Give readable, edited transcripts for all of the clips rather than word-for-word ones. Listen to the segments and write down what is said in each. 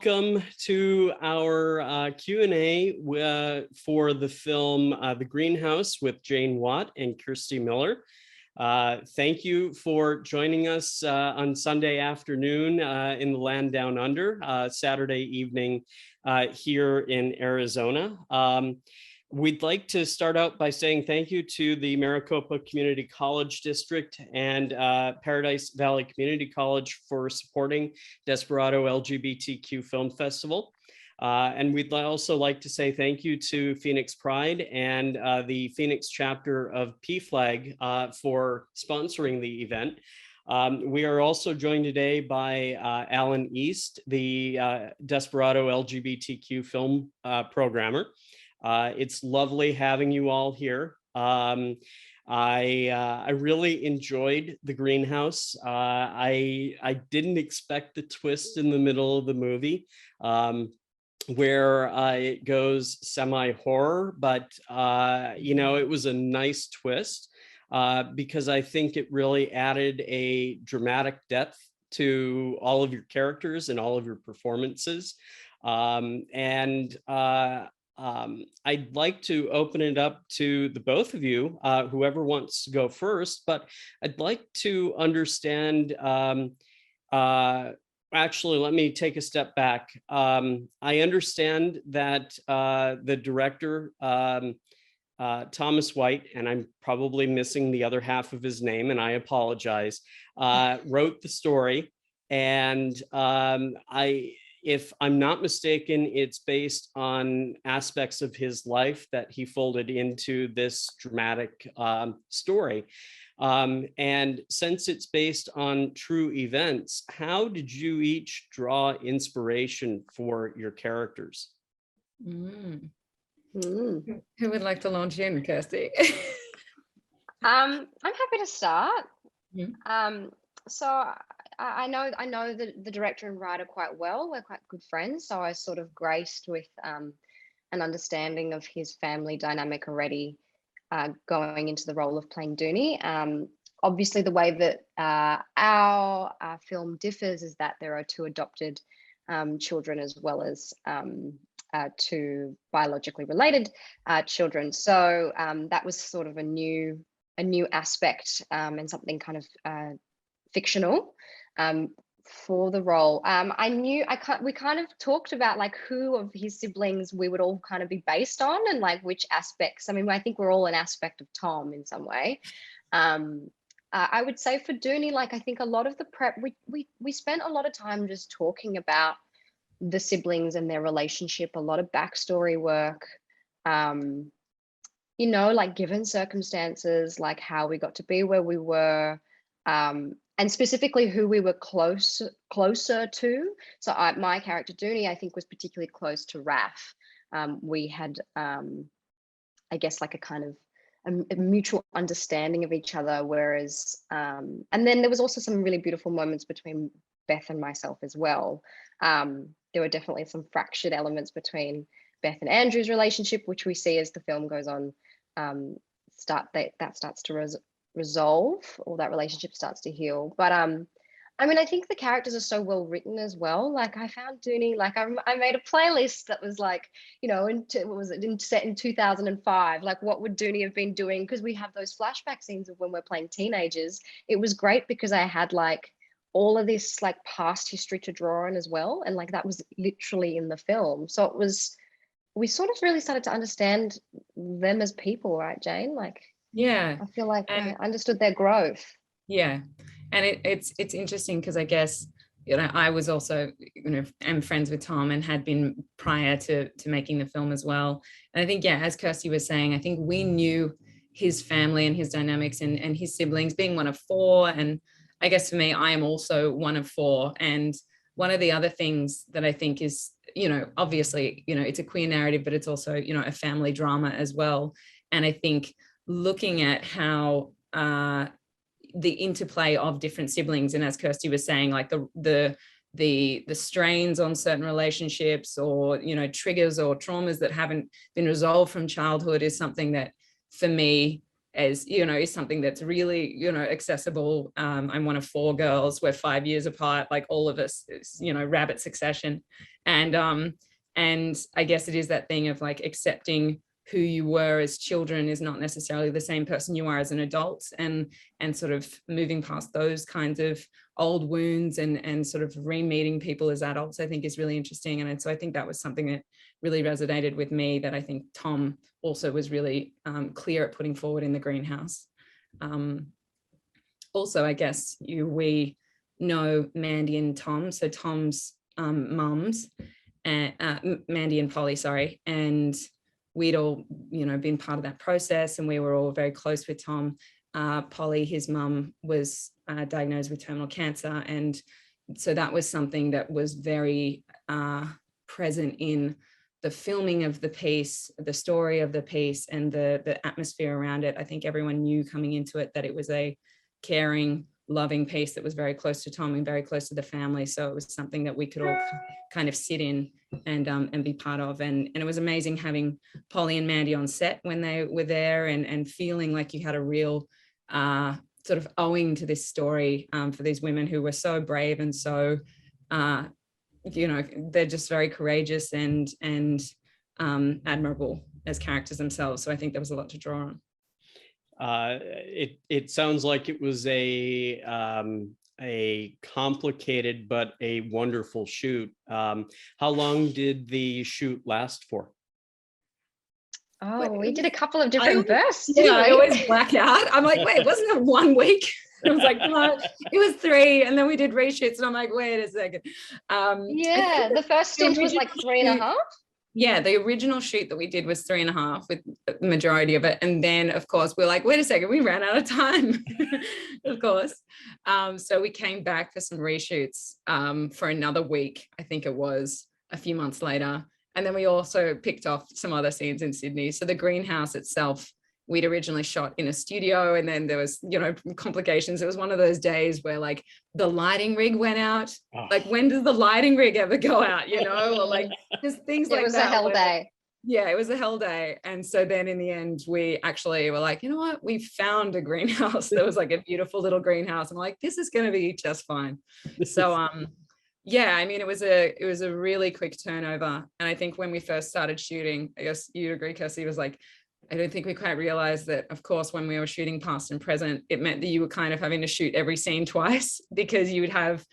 welcome to our Q&A for the film The Greenhouse with Jane Watt and Kirsty Miller. Thank you for joining us on Sunday afternoon in the land down under, Saturday evening here in Arizona. We'd like to start out by saying thank you to the Maricopa Community College District and Paradise Valley Community College for supporting Desperado LGBTQ Film Festival. And we'd also like to say thank you to Phoenix Pride and the Phoenix chapter of PFLAG for sponsoring the event. We are also joined today by Alan East, the Desperado LGBTQ film programmer. It's lovely having you all here. I really enjoyed The Greenhouse. I didn't expect the twist in the middle of the movie where it goes semi-horror, but you know, it was a nice twist because I think it really added a dramatic depth to all of your characters and all of your performances. I'd like to open it up to the both of you, whoever wants to go first, but I'd like to understand, actually, let me take a step back. I understand that the director, Thomas White, and I'm probably missing the other half of his name, and I apologize, wrote the story. And if I'm not mistaken, it's based on aspects of his life that he folded into this dramatic story. And since it's based on true events, how did you each draw inspiration for your characters? Who would like to launch in, Kirsty? I'm happy to start. Mm-hmm. So I know the director and writer quite well. We're quite good friends, so I sort of graced with an understanding of his family dynamic already going into the role of playing Dooney. Obviously, the way that our film differs is that there are two adopted children as well as two biologically related children. So that was sort of a new aspect and something kind of fictional for the role. We kind of talked about like who of his siblings we would all kind of be based on and like which aspects. I mean, I think we're all an aspect of Tom in some way. I would say for Dooney, like I think a lot of the prep, we spent a lot of time just talking about the siblings and their relationship, a lot of backstory work, you know, like given circumstances, like how we got to be where we were, and specifically who we were closer to. So my character Dooney, I think, was particularly close to Raph. We had, I guess, like a kind of a mutual understanding of each other, whereas, and then there was also some really beautiful moments between Beth and myself as well. There were definitely some fractured elements between Beth and Andrew's relationship, which we see as the film goes on, that starts to resolve, or that relationship starts to heal. But I mean, I think the characters are so well written as well. Like I found Dooney, like I made a playlist that was like, you know, set in 2005, like what would Dooney have been doing? Because we have those flashback scenes of when we're playing teenagers. It was great because I had like all of this like past history to draw on as well, and like that was literally in the film. So it was, we sort of really started to understand them as people, right, Jane? Like, yeah, I feel like I understood their growth. Yeah, and it's interesting because I guess, you know, I was also, you know, am friends with Tom and had been prior to making the film as well. And I think, yeah, as Kirsty was saying, I think we knew his family and his dynamics and his siblings, being one of four. And I guess for me, I am also one of four. And one of the other things that I think is, you know, obviously, you know, it's a queer narrative, but it's also, you know, a family drama as well. And I think looking at how the interplay of different siblings, and as Kirsty was saying, like the strains on certain relationships, or, you know, triggers or traumas that haven't been resolved from childhood, is something that for me, as you know, is something that's really, you know, accessible. I'm one of four girls, we're 5 years apart, like all of us, you know, rabbit succession. And I guess it is that thing of like accepting who you were as children is not necessarily the same person you are as an adult, and sort of moving past those kinds of old wounds and sort of re-meeting people as adults, I think is really interesting. And so I think that was something that really resonated with me, that I think Tom also was really clear at putting forward in The Greenhouse. Also, I guess we know Mandy and Tom, so Tom's mums, Mandy and Polly, sorry, and we'd all, been part of that process, and we were all very close with Tom. Polly, his mum, was diagnosed with terminal cancer, and so that was something that was very present in the filming of the piece, the story of the piece, and the atmosphere around it. I think everyone knew coming into it that it was a caring, loving piece that was very close to Tom and very close to the family. So it was something that we could all kind of sit in and be part of. And it was amazing having Polly and Mandy on set when they were there, and feeling like you had a real sort of owing to this story for these women who were so brave and so, they're just very courageous and admirable as characters themselves. So I think there was a lot to draw on. It sounds like it was a complicated but a wonderful shoot. How long did the shoot last for? Oh, we did a couple of different bursts. Yeah, I always black out. I'm like, wait, wasn't it 1 week? I was like, no, it was 3, and then we did reshoots, and I'm like, wait a second. Yeah, the first stint was like 3.5. Yeah, the original shoot that we did was 3.5 with the majority of it. And then, of course, we're like, wait a second, we ran out of time, of course. So we came back for some reshoots for another week, I think it was, a few months later. And then we also picked off some other scenes in Sydney. So the greenhouse itself, we'd originally shot in a studio, and then there was, complications. It was one of those days where like the lighting rig went out. Oh. Like, when does the lighting rig ever go out, or like just things like that. It was a hell day. Yeah, it was a hell day. And so then in the end, we actually were like, you know what? We found a greenhouse. There was like a beautiful little greenhouse. I'm like, this is going to be just fine. So, yeah, I mean, it was a really quick turnover. And I think when we first started shooting, I guess you'd agree, Kirsty, was like, I don't think we quite realized that, of course, when we were shooting past and present, it meant that you were kind of having to shoot every scene twice, because you would have,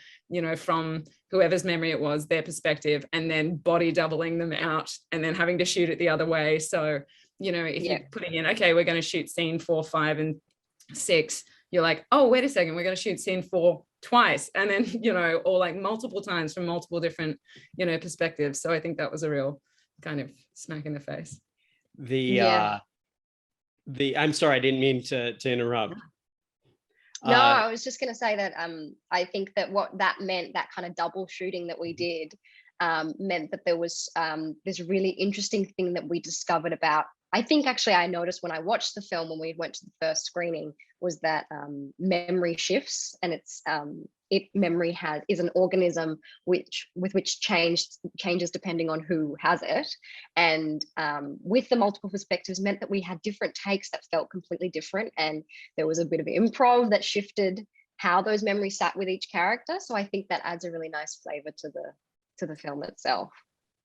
from whoever's memory it was, their perspective, and then body doubling them out, and then having to shoot it the other way. So, if you're putting in, okay, we're going to shoot scene 4, 5, and 6, you're like, oh, wait a second, we're going to shoot scene 4 twice, and then, or like multiple times from multiple different, perspectives. So I think that was a real kind of smack in the face. I'm sorry, I didn't mean to interrupt. No, I was just going to say that I think that what that meant, that kind of double shooting that we did, meant that there was this really interesting thing that we discovered about, I think actually I noticed when I watched the film, when we went to the first screening, was that memory shifts, and memory is an organism with which changes depending on who has it. And with the multiple perspectives meant that we had different takes that felt completely different, and there was a bit of improv that shifted how those memories sat with each character. So I think that adds a really nice flavor to the film itself.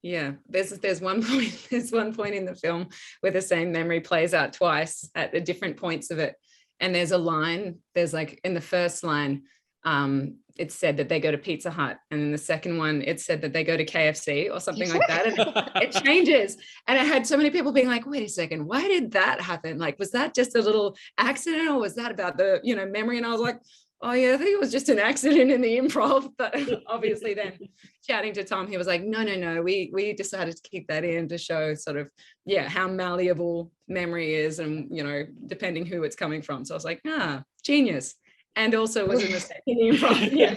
Yeah, there's one point in the film where the same memory plays out twice at the different points of it. And there's a line, there's like in the first line, it said that they go to Pizza Hut, and in the second one it said that they go to KFC or something like that, and it changes. And I had so many people being like, wait a second, why did that happen? Like, was that just a little accident, or was that about the memory? And I was like, oh yeah, I think it was just an accident in the improv. But obviously then chatting to Tom, he was like, no, we decided to keep that in to show sort of, how malleable memory is, and, depending who it's coming from. So I was like, genius. And also was a mistake in the improv. Yeah.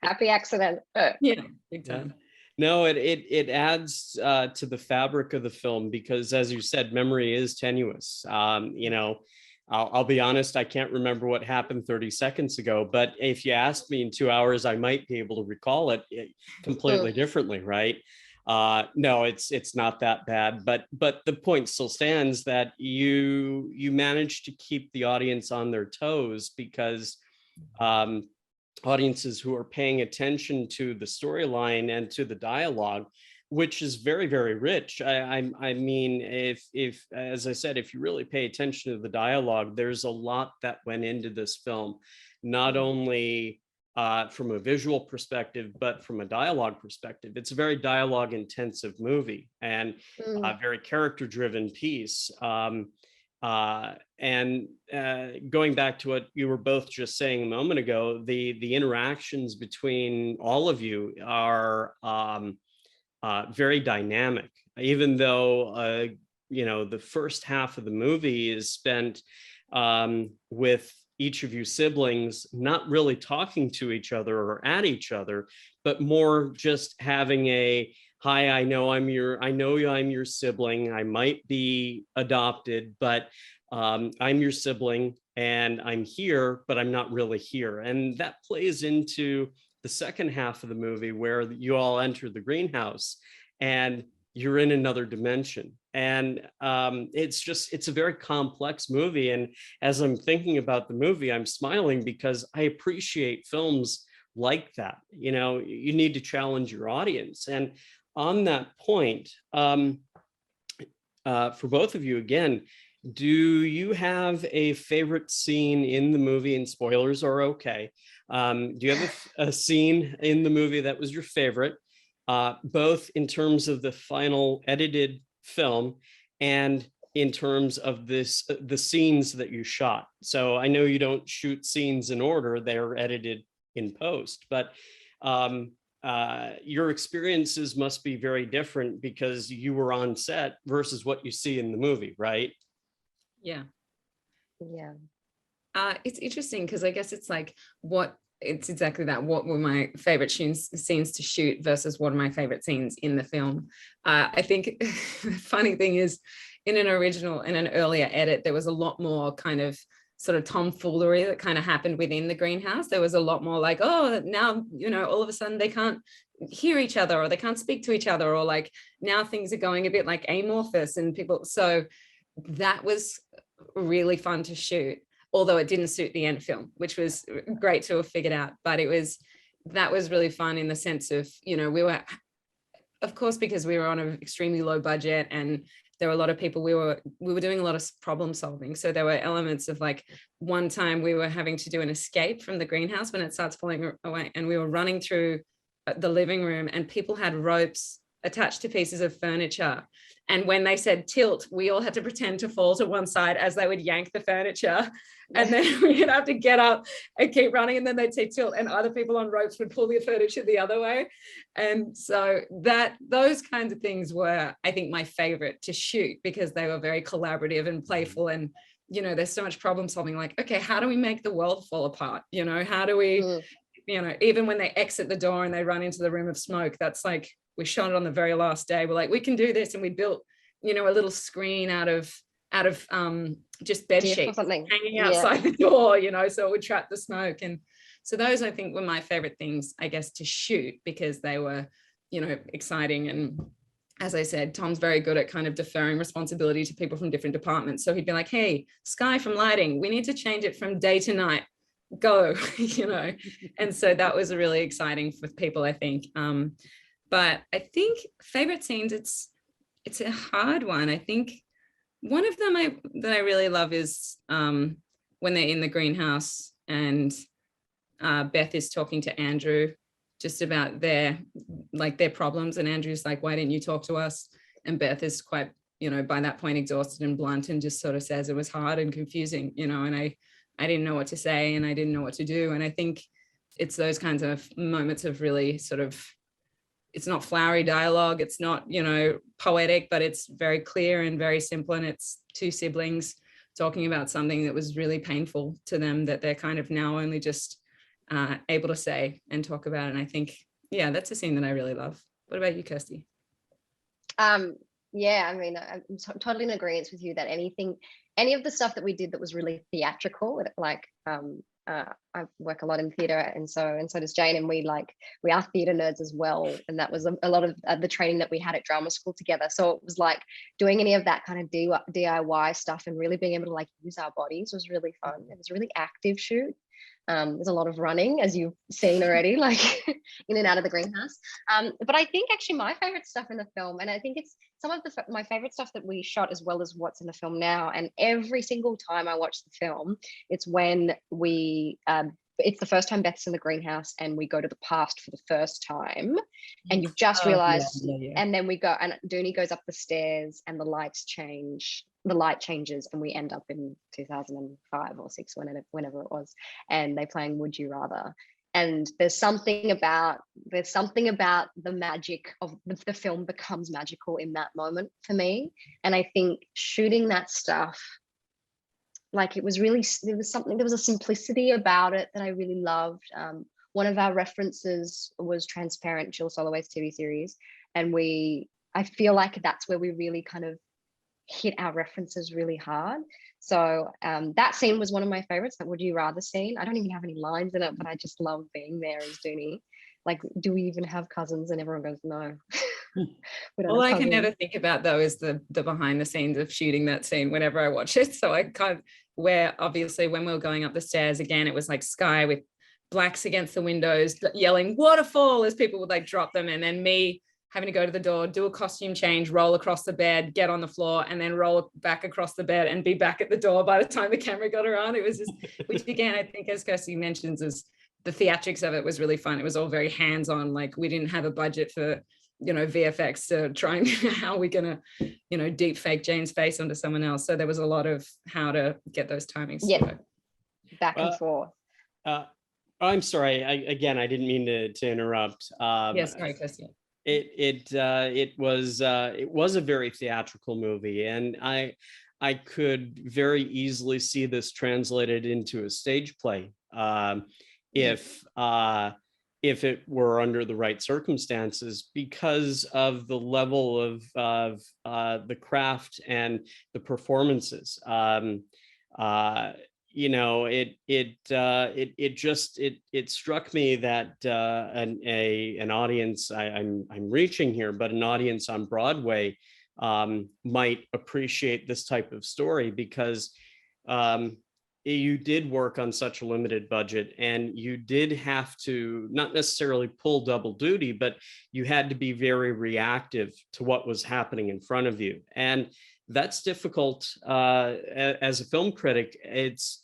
Happy accident. Yeah, big time. No, it adds to the fabric of the film, because as you said, memory is tenuous. I'll be honest, I can't remember what happened 30 seconds ago, but if you asked me in 2 hours, I might be able to recall it completely differently, right? No, it's not that bad, but the point still stands that you managed to keep the audience on their toes, because audiences who are paying attention to the storyline and to the dialogue, which is very, very rich. I mean, if, as I said, if you really pay attention to the dialogue, there's a lot that went into this film, not only from a visual perspective, but from a dialogue perspective. It's a very dialogue intensive movie and a very character driven piece. And going back to what you were both just saying a moment ago, the interactions between all of you are very dynamic, even though the first half of the movie is spent with each of you siblings not really talking to each other or at each other, but more just having a, hi, I know I'm your sibling. I might be adopted, but I'm your sibling and I'm here, but I'm not really here. And that plays into the second half of the movie where you all enter the greenhouse and you're in another dimension. And it's a very complex movie. And as I'm thinking about the movie, I'm smiling because I appreciate films like that. You know, you need to challenge your audience. And on that point, for both of you, again, do you have a favorite scene in the movie? And spoilers are okay. Do you have a scene in the movie that was your favorite, both in terms of the final edited film and in terms of the scenes that you shot? So I know you don't shoot scenes in order, they're edited in post, but your experiences must be very different because you were on set versus what you see in the movie, right? Yeah. Yeah. It's interesting because I guess it's like it's exactly that. What were my favorite scenes to shoot versus what are my favorite scenes in the film? I think the funny thing is in an earlier edit, there was a lot more kind of sort of tomfoolery that kind of happened within the greenhouse. There was a lot more like, oh, now, all of a sudden they can't hear each other or they can't speak to each other, or like now things are going a bit like amorphous and people. So that was really fun to shoot, although it didn't suit the end film, which was great to have figured out. But that was really fun in the sense of, we were, of course, because we were on an extremely low budget and there were a lot of people, we were doing a lot of problem solving. So there were elements of like one time we were having to do an escape from the greenhouse when it starts falling away, and we were running through the living room and people had ropes attached to pieces of furniture. And when they said tilt, we all had to pretend to fall to one side as they would yank the furniture. And then we'd have to get up and keep running. And then they'd say tilt and other people on ropes would pull the furniture the other way. And so those kinds of things were, I think, my favorite to shoot because they were very collaborative and playful. And, there's so much problem solving, like, okay, how do we make the world fall apart? How do we, even when they exit the door and they run into the room of smoke, that's like, we shot it on the very last day. We're like, we can do this. And we built, a little screen out of just bed sheets hanging outside the door, so it would trap the smoke. And so those, I think, were my favorite things, I guess, to shoot because they were, exciting. And as I said, Tom's very good at kind of deferring responsibility to people from different departments. So he'd be like, hey, Sky from lighting, we need to change it from day to night. Go, And so that was really exciting for people, I think. But I think favorite scenes, it's a hard one. I think one of them that I really love is when they're in the greenhouse and Beth is talking to Andrew just about their problems. And Andrew's like, why didn't you talk to us? And Beth is quite, by that point exhausted and blunt and just sort of says it was hard and confusing, and I didn't know what to say and I didn't know what to do. And I think it's those kinds of moments of really sort of, it's not flowery dialogue, it's not, poetic, but it's very clear and very simple. And it's two siblings talking about something that was really painful to them that they're kind of now only just able to say and talk about. And I think, that's a scene that I really love. What about you, Kirsty? Yeah, I mean, I'm totally in agreement with you that any of the stuff that we did that was really theatrical, like I work a lot in theatre, and so does Jane, and we are theatre nerds as well, and that was a lot of the training that we had at drama school together. So it was like doing any of that kind of DIY stuff and really being able to use our bodies was really fun. It was a really active shoot. There's a lot of running, as you've seen already, like in and out of the greenhouse. But I think actually my favorite stuff in the film, and I think it's some of my favorite stuff that we shot as well as what's in the film now. And every single time I watch the film, it's when it's the first time Beth's in the greenhouse and we go to the past for the first time, and you've just realized, and then we go and Dooney goes up the stairs and the light changes and we end up in 2005 or 6, whenever it was, and they're playing Would You Rather. And there's something about the magic of the film becomes magical in that moment for me. And I think shooting that stuff, like there was a simplicity about it that I really loved. One of our references was Transparent, Jill Soloway's TV series, and I feel like that's where we really kind of hit our references really hard. So that scene was one of my favorites, that Would You Rather scene. I don't even have any lines in it, but I just love being there as Dooney. Like, do we even have cousins? And everyone goes, no. All I can never think about though is the behind the scenes of shooting that scene whenever I watch it. So I kind of, where obviously when we were going up the stairs again, it was like sky with blacks against the windows yelling waterfall as people would like drop them, and then me having to go to the door, do a costume change, roll across the bed, get on the floor, and then roll back across the bed and be back at the door by the time the camera got around. It was just, which again, I think as Kirsty mentions, is the theatrics of it was really fun. It was all very hands-on. Like, we didn't have a budget for, VFX to try and how we're gonna, deep fake Jane's face onto someone else. So there was a lot of how to get those timings. Yeah, back and forth. I'm sorry. I didn't mean to interrupt. Yes, sorry, Kirsty. It was a very theatrical movie, and I could very easily see this translated into a stage play if it were under the right circumstances, because of the level of the craft and the performances. It struck me that an audience, I'm reaching here, but an audience on Broadway might appreciate this type of story, because you did work on such a limited budget, and you did have to not necessarily pull double duty, but you had to be very reactive to what was happening in front of you. And that's difficult. As a film critic, it's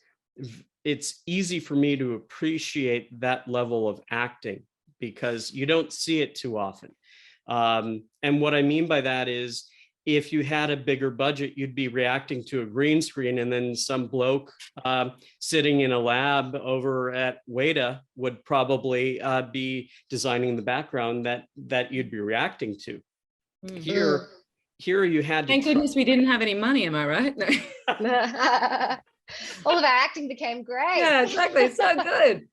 easy for me to appreciate that level of acting, because you don't see it too often. And what I mean by that is, if you had a bigger budget, you'd be reacting to a green screen, and then some bloke sitting in a lab over at WADA would probably be designing the background that you'd be reacting to. Mm-hmm. Here you had to. Thank goodness we didn't have any money. Am I right? No. All of our acting became great. Yeah, exactly. It's so good.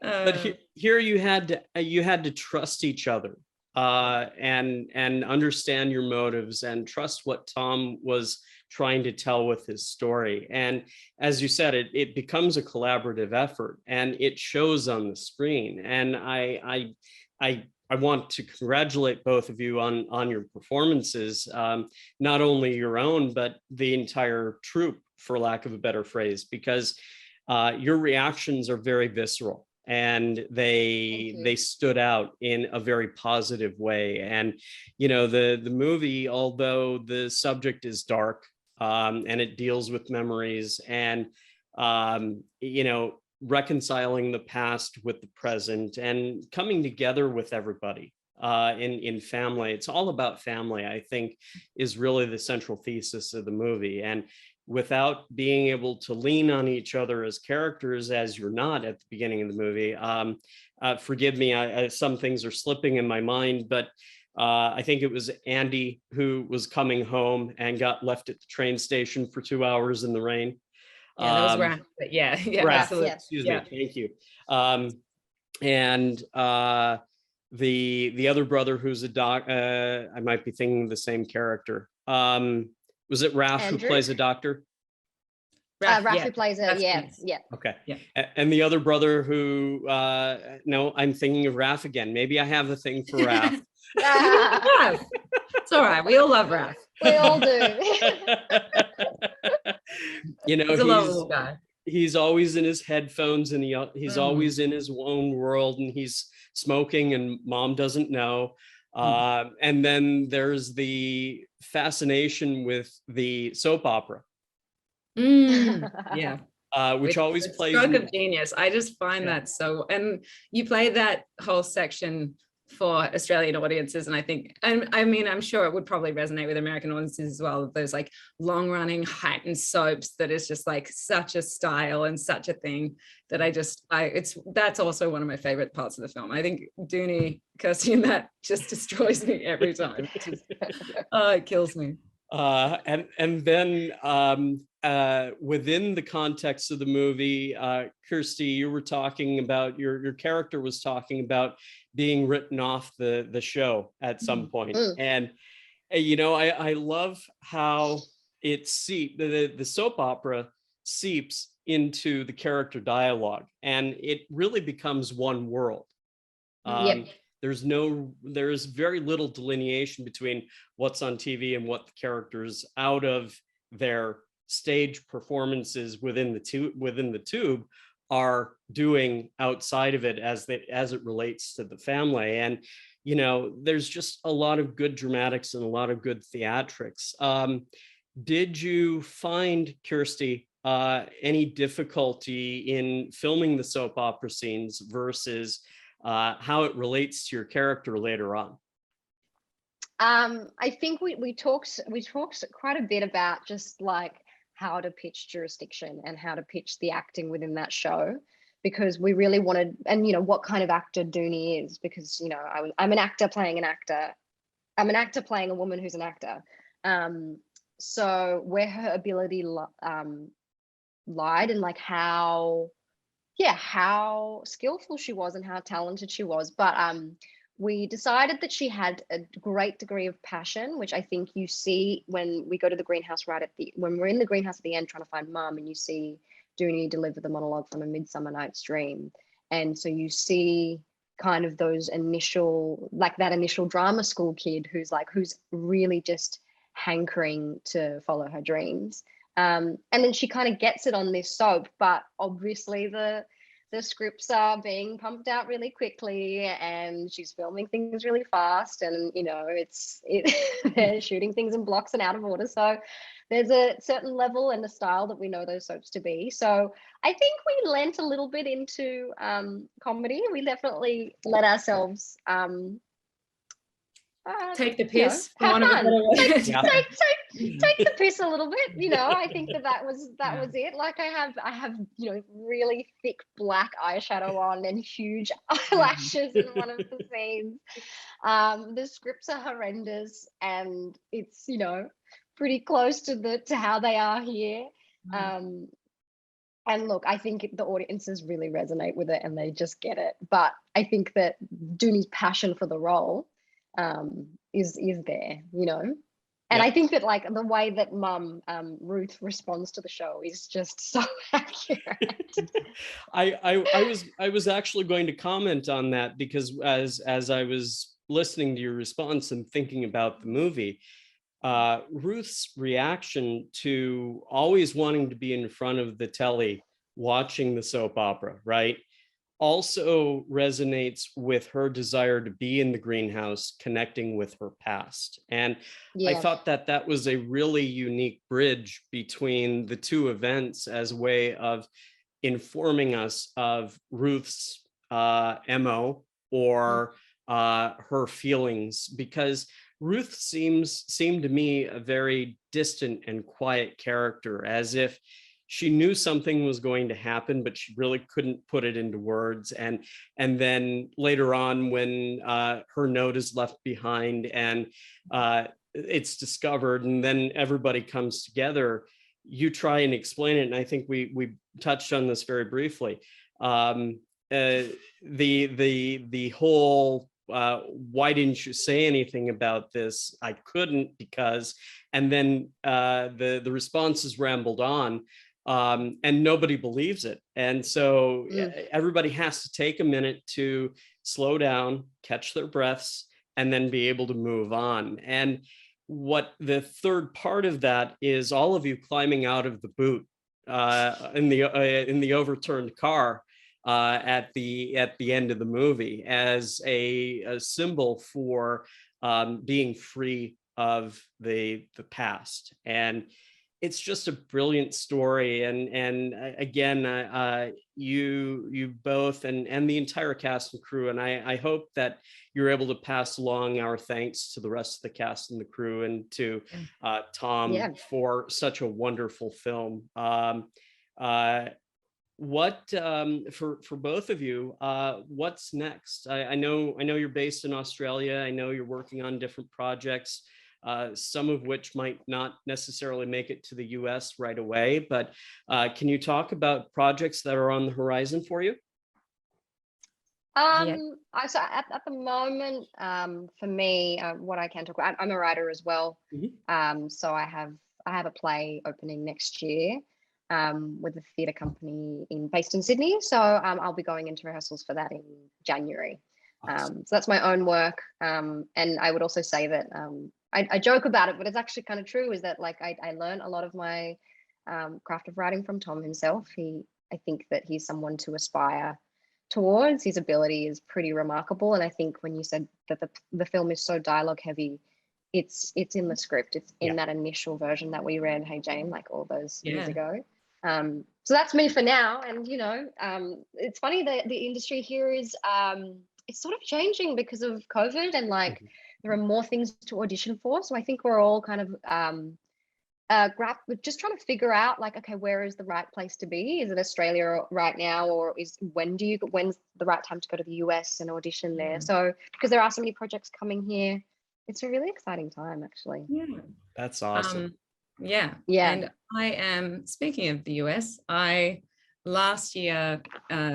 But here you had to trust each other. And understand your motives and trust what Tom was trying to tell with his story. And as you said, it becomes a collaborative effort, and it shows on the screen. And I want to congratulate both of you on your performances, not only your own, but the entire troupe, for lack of a better phrase, because your reactions are very visceral. And they stood out in a very positive way. And, the movie, although the subject is dark, and it deals with memories and, reconciling the past with the present and coming together with everybody in family. It's all about family, I think, is really the central thesis of the movie. And without being able to lean on each other as characters, as you're not at the beginning of the movie. Forgive me, some things are slipping in my mind, but I think it was Andy who was coming home and got left at the train station for 2 hours in the rain. Yeah, that was Raph, but yeah, Raph, absolutely. Excuse me, thank you. And the other brother who's a doc, I might be thinking the same character. Was it Raph Andrew? who plays a doctor? Raph who plays a, yeah. Okay. Yeah. And the other brother who, no, I'm thinking of Raph again. Maybe I have a thing for Raph. Raph. It's all right. We all love Raph. We all do. He's a lovely little guy. he's always in his headphones, and he's always in his own world, and he's smoking, and mom doesn't know. And then there's the fascination with the soap opera, Yeah. which With always the plays stroke in, of genius. I just find that so, and you play that whole section for Australian audiences, and I think, and I mean, I'm sure it would probably resonate with American audiences as well. Those like long running heightened soaps that is just like such a style and such a thing that that's also one of my favorite parts of the film. I think Dooney, Kirsty, and that just destroys me every time. It kills me. And then within the context of the movie, Kirsty, you were talking about your character was talking about being written off the show at some point. And you know, I love how the soap opera seeps into the character dialogue, and it really becomes one world. There's very little delineation between what's on TV and what the characters out of their stage performances within the tube are doing outside of it as it relates to the family. And you know, there's just a lot of good dramatics and a lot of good theatrics. Did you find, Kirsty, any difficulty in filming the soap opera scenes versus how it relates to your character later on? I think we talked quite a bit about just like how to pitch jurisdiction and how to pitch the acting within that show, because we really wanted, and you know, what kind of actor Dooney is, because you know, I'm an actor playing an actor. I'm an actor playing a woman who's an actor. So where her ability lied, and like how skillful she was and how talented she was. But we decided that she had a great degree of passion, which I think you see when we go to the greenhouse when we're in the greenhouse at the end trying to find mum, and you see Dooney deliver the monologue from A Midsummer Night's Dream. And so you see kind of those initial drama school kid who's really just hankering to follow her dreams. And then she kind of gets it on this soap, but obviously the scripts are being pumped out really quickly, and she's filming things really fast, and you know, they're shooting things in blocks and out of order. So there's a certain level and a style that we know those soaps to be. So I think we lent a little bit into comedy. We definitely let ourselves take the piss, you know, have fun. Take the piss a little bit. You know, I think that was it. Like I have you know, really thick black eyeshadow on and huge eyelashes in one of the scenes. The scripts are horrendous, and it's, you know, pretty close to how they are here. And look, I think the audiences really resonate with it and they just get it. But I think that Dooney's passion for the role is there, you know. And I think that like the way that mum Ruth responds to the show is just so accurate. I was actually going to comment on that, because as I was listening to your response and thinking about the movie, Ruth's reaction to always wanting to be in front of the telly watching the soap opera, right, also resonates with her desire to be in the greenhouse, connecting with her past. And I thought that was a really unique bridge between the two events as a way of informing us of Ruth's MO or her feelings, because Ruth seemed to me a very distant and quiet character, as if she knew something was going to happen, but she really couldn't put it into words. And then later on, when her note is left behind and it's discovered, and then everybody comes together, you try and explain it. And I think we touched on this very briefly. The whole why didn't you say anything about this? I couldn't, because, and then the responses rambled on. And nobody believes it. And so everybody has to take a minute to slow down, catch their breaths, and then be able to move on. And what the third part of that is all of you climbing out of the boot in the overturned car at the end of the movie as a symbol for being free of the past. And it's just a brilliant story. And again, you both and the entire cast and crew. And I hope that you're able to pass along our thanks to the rest of the cast and the crew, and to Tom for such a wonderful film. What for both of you, what's next? I know you're based in Australia. I know you're working on different projects, some of which might not necessarily make it to the US right away, but can you talk about projects that are on the horizon for you? So at the moment, for me, what I can talk about, I'm a writer as well. So I have a play opening next year with a theatre company based in Sydney. So I'll be going into rehearsals for that in January. Awesome. So that's my own work. And I would also say that I joke about it, but it's actually kind of true, is that like I learned a lot of my craft of writing from Tom himself. I think that he's someone to aspire towards. His ability is pretty remarkable. And I think when you said that the film is so dialogue heavy, it's in the script. It's in that initial version that we read, Hey Jane, like all those years ago. So that's me for now. And it's funny that the industry here is it's sort of changing because of COVID, and like there are more things to audition for. So I think we're all kind of just trying to figure out, like, okay, where is the right place to be? Is it Australia right now, or when's the right time to go to the US and audition there? So because there are so many projects coming here, it's a really exciting time, actually. That's awesome. And I am, speaking of the US, I last year,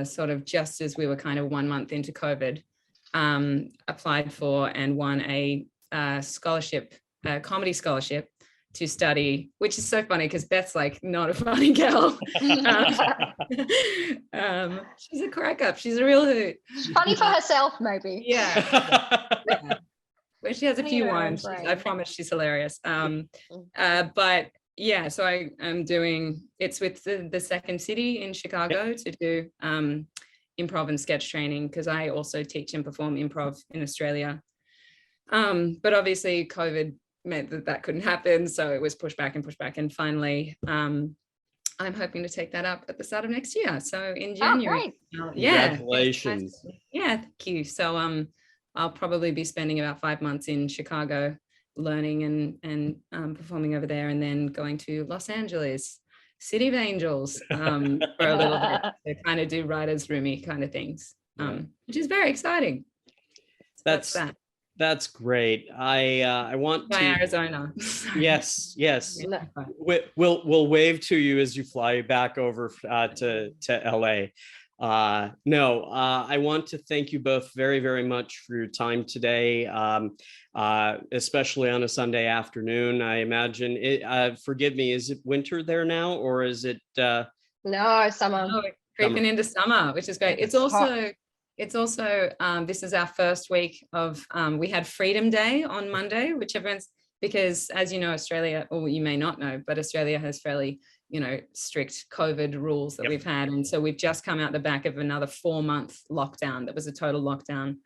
sort of just as we were kind of 1 month into COVID, applied for and won a scholarship, a comedy scholarship to study, which is so funny because Beth's like not a funny girl. She's a crack up. She's a real hoot. Funny for herself, maybe. Well, she has a few ones. I promise she's hilarious. But yeah, so I am doing, it's with the Second City in Chicago to do improv and sketch training, because I also teach and perform improv in Australia. But obviously COVID meant that couldn't happen, so it was pushed back. And finally, I'm hoping to take that up at the start of next year. So in January. Congratulations. Thank you. So I'll probably be spending about 5 months in Chicago learning and performing over there, and then going to Los Angeles, City of Angels, for a little bit to kind of do writers' roomy kind of things, which is very exciting. So that's great. I want to Arizona. Yes. We'll wave to you as you fly back over to LA. I want to thank you both very, very much for your time today, especially on a Sunday afternoon. I imagine it, forgive me, is it winter there now, or is it no, summer? Oh, creeping into summer, which is great. It's also this is our first week of we had Freedom Day on Monday, which everyone's, because as you know, Australia, or you may not know, but Australia has fairly strict COVID rules that we've had. And so we've just come out the back of another 4-month lockdown that was a total lockdown.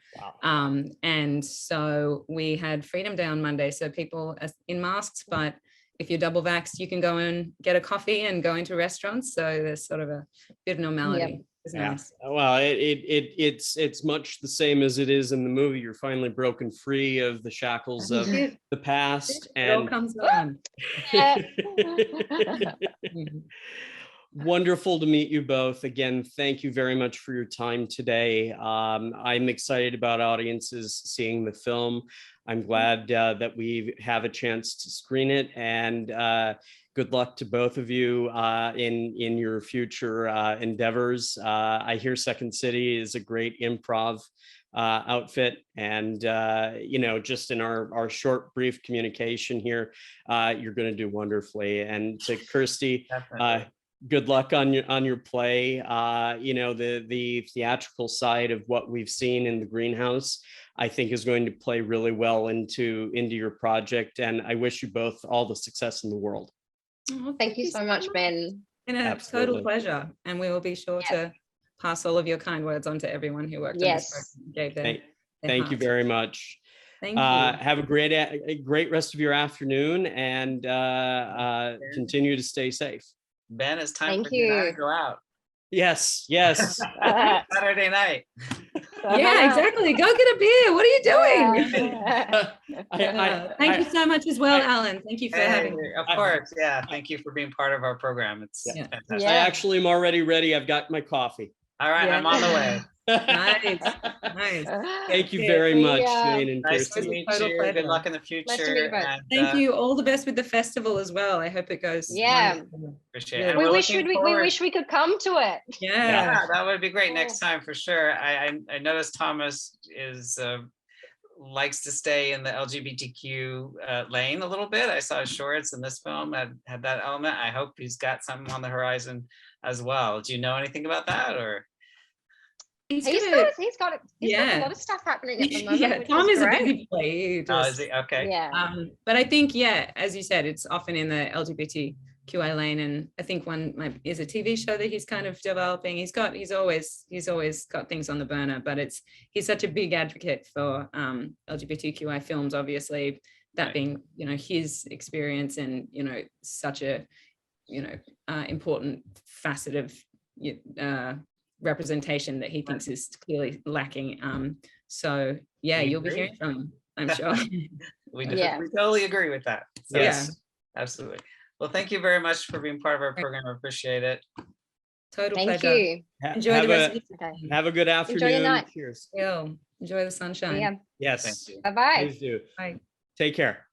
Wow. And so we had Freedom Day on Monday. So people are in masks, but if you're double vaxxed, you can go and get a coffee and go into restaurants. So there's sort of a bit of normality. It's nice. Well, it's much the same as it is in the movie. You're finally broken free of the shackles of the past, and it all comes around. Wonderful to meet you both again. Thank you very much for your time today. I'm excited about audiences seeing the film. I'm glad that we have a chance to screen it, and good luck to both of you in your future endeavors. I hear Second City is a great improv outfit, and just in our short brief communication here, you're going to do wonderfully. And to Kirsty, good luck on your play. The theatrical side of what we've seen in the greenhouse, I think, is going to play really well into your project, and I wish you both all the success in the world. Thank you so much, Ben. Been a Absolutely. total pleasure, and we will be sure to pass all of your kind words on to everyone who worked on this program and gave their Thank you heart. very much. Thank you. Have a great rest of your afternoon, and continue to stay safe. Ben, it's time Thank for you and I you. to go out. Yes. Saturday night. Yeah, exactly. Go get a beer. What are you doing? Thank you so much as well, Alan. Thank you for having me. Of course. Yeah. Thank you for being part of our program. It's fantastic. I actually am already ready. I've got my coffee. All right. I'm on the way. Nice. Thank you very much, Jane and Nice to Kirsty. meet you. Good luck in the future. Nice to meet you both. And, Thank you. All the best with the festival as well. I hope it goes. wonderful. Appreciate it. Yeah. And We we're wish looking we forward- wish we could come to it. Yeah. that would be great next time for sure. I noticed Thomas is likes to stay in the LGBTQ lane a little bit. I saw his shorts in this film had that element. I hope he's got something on the horizon as well. Do you know anything about that, or? He's got a lot of stuff happening at the moment. Yeah, which Tom is a great. busy boy. Oh, is he? Okay. Yeah. But I think, as you said, it's often in the LGBTQI lane, and I think one is a TV show that he's kind of developing. He's always got things on the burner, but he's such a big advocate for LGBTQI films. Obviously, that being his experience and such a important facet of representation that he thinks is clearly lacking. So you'll be hearing from him, I'm sure. We totally agree with that. So, Yes, absolutely. Well, thank you very much for being part of our program. I appreciate it. Total Thank pleasure. you. Enjoy the rest of your day. Have a good afternoon. Enjoy your night. Cheers. Enjoy the sunshine. Yeah. Yes. Bye-bye. Please do. Bye. Take care.